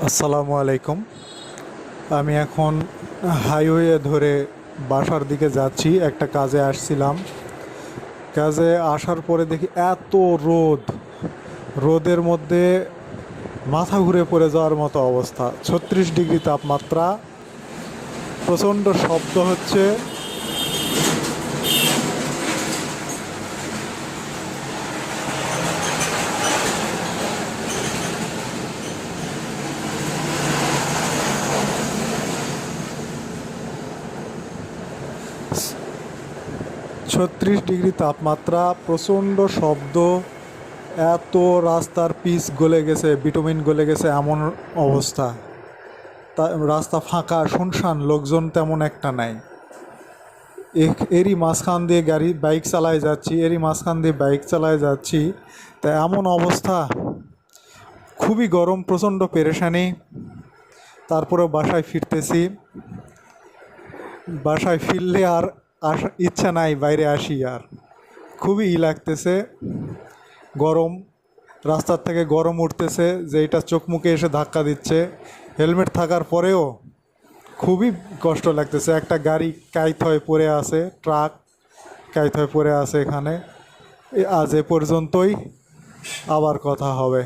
আসসালামু আলাইকুম। আমি এখন হাইওয়ে ধরে বাসার দিকে যাচ্ছি। একটা কাজে আসছিলাম। কাজে আসার পরে দেখি এত রোদ, রোদের মধ্যে মাথা ঘুরে পড়ে যাওয়ার মতো অবস্থা। 36 ডিগ্রি তাপমাত্রা, প্রচণ্ড শব্দ হচ্ছে। 36 ডিগ্রি তাপমাত্রা, প্রচণ্ড শব্দ, এত রাস্তার পিচ গলে গেছে, বিটুমিন গলে গেছে, এমন অবস্থা। তা রাস্তা ফাঁকা, শুনশান, লোকজন তেমন একটা নাই। এরই মাঝখান দিয়ে বাইক চালায় যাচ্ছি, তা এমন অবস্থা, খুবই গরম, প্রচণ্ড পেরেশানি। তারপরেও বাসায় ফিরতেছি। বাসায় ফিরলে আর ইচ্ছা নাই বাইরে আসি আর। খুবই লাগতেছে, গরম, রাস্তার থেকে গরম উঠতেছে, যে এটা চোখ মুখে এসে ধাক্কা দিচ্ছে। হেলমেট থাকার পরেও খুবই কষ্ট লাগতেছে। একটা গাড়ি কাইত হয়ে পড়ে আছে, ট্রাক কাইত হয়ে পড়ে আছে এখানে। আজ এ পর্যন্তই, আবার কথা হবে।